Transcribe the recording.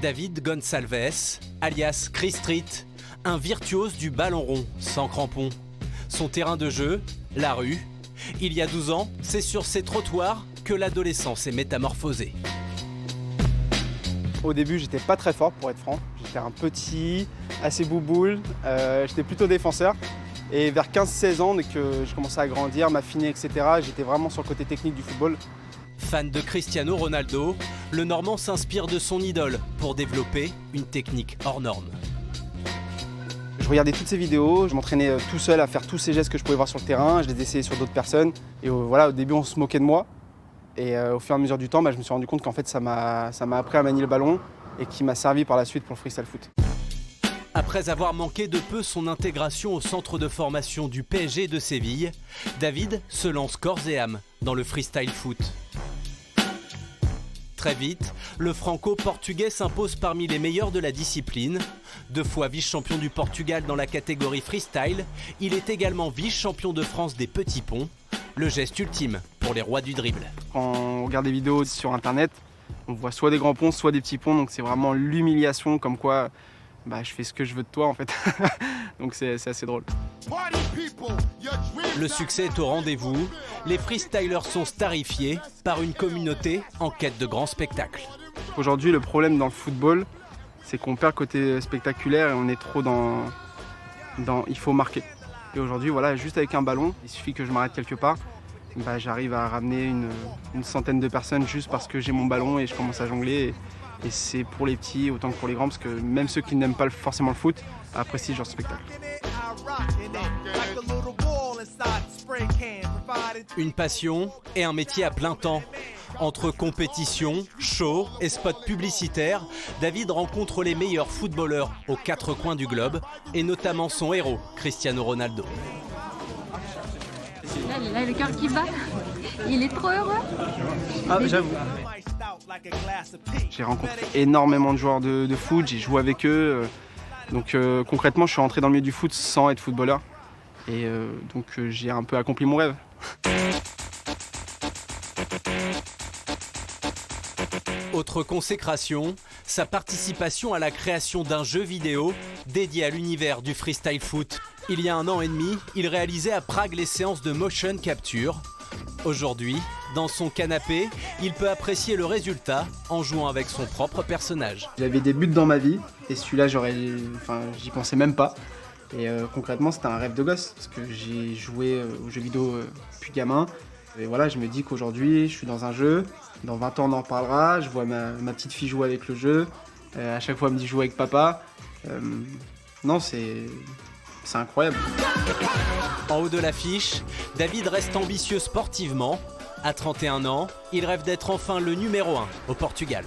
David Gonçalves, alias Chris Street, un virtuose du ballon rond, sans crampons. Son terrain de jeu, la rue. Il y a 12 ans, c'est sur ces trottoirs que l'adolescence est métamorphosée. Au début, j'étais pas très fort pour être franc. J'étais un petit, assez bouboule, j'étais plutôt défenseur. Et vers 15-16 ans, dès que je commençais à grandir, m'affiner, etc., j'étais vraiment sur le côté technique du football. Fan de Cristiano Ronaldo, le Normand s'inspire de son idole pour développer une technique hors norme. Je regardais toutes ces vidéos, je m'entraînais tout seul à faire tous ces gestes que je pouvais voir sur le terrain, je les essayais sur d'autres personnes. Et voilà, au début, on se moquait de moi. Et au fur et à mesure du temps, je me suis rendu compte qu'en fait, ça m'a appris à manier le ballon et qui m'a servi par la suite pour le freestyle foot. Après avoir manqué de peu son intégration au centre de formation du PSG de Séville, David se lance corps et âme dans le freestyle foot. Très vite, le franco-portugais s'impose parmi les meilleurs de la discipline. 2 fois vice-champion du Portugal dans la catégorie freestyle, il est également vice-champion de France des petits ponts, le geste ultime pour les rois du dribble. Quand on regarde des vidéos sur internet, on voit soit des grands ponts, soit des petits ponts, donc c'est vraiment l'humiliation, comme quoi je fais ce que je veux de toi en fait. Donc c'est assez drôle. Le succès est au rendez-vous, les freestylers sont starifiés par une communauté en quête de grands spectacles. Aujourd'hui, le problème dans le football, c'est qu'on perd le côté spectaculaire et on est trop dans il faut marquer. Et aujourd'hui, voilà, juste avec un ballon, il suffit que je m'arrête quelque part, j'arrive à ramener une centaine de personnes juste parce que j'ai mon ballon et je commence à jongler. Et c'est pour les petits autant que pour les grands, parce que même ceux qui n'aiment pas forcément le foot apprécient ce genre de spectacle. Une passion et un métier à plein temps. Entre compétition, show et spots publicitaires, David rencontre les meilleurs footballeurs aux 4 coins du globe, et notamment son héros, Cristiano Ronaldo. Là, le cœur qui bat, il est trop heureux. Ah, j'avoue. J'ai rencontré énormément de joueurs de foot, j'ai joué avec eux. Donc concrètement, je suis rentré dans le milieu du foot sans être footballeur. Et donc j'ai un peu accompli mon rêve. Autre consécration, sa participation à la création d'un jeu vidéo dédié à l'univers du freestyle foot. Il y a 1 an et demi, il réalisait à Prague les séances de motion capture. Aujourd'hui, dans son canapé, il peut apprécier le résultat en jouant avec son propre personnage. J'avais des buts dans ma vie et celui-là, j'y pensais même pas. Et concrètement, c'était un rêve de gosse parce que j'ai joué aux jeux vidéo depuis gamin. Et voilà, je me dis qu'aujourd'hui, je suis dans un jeu. Dans 20 ans, on en parlera. Je vois ma petite fille jouer avec le jeu. À chaque fois, elle me dit jouer avec papa. Non, c'est incroyable. En haut de l'affiche, David reste ambitieux sportivement. À 31 ans, il rêve d'être enfin le numéro 1 au Portugal.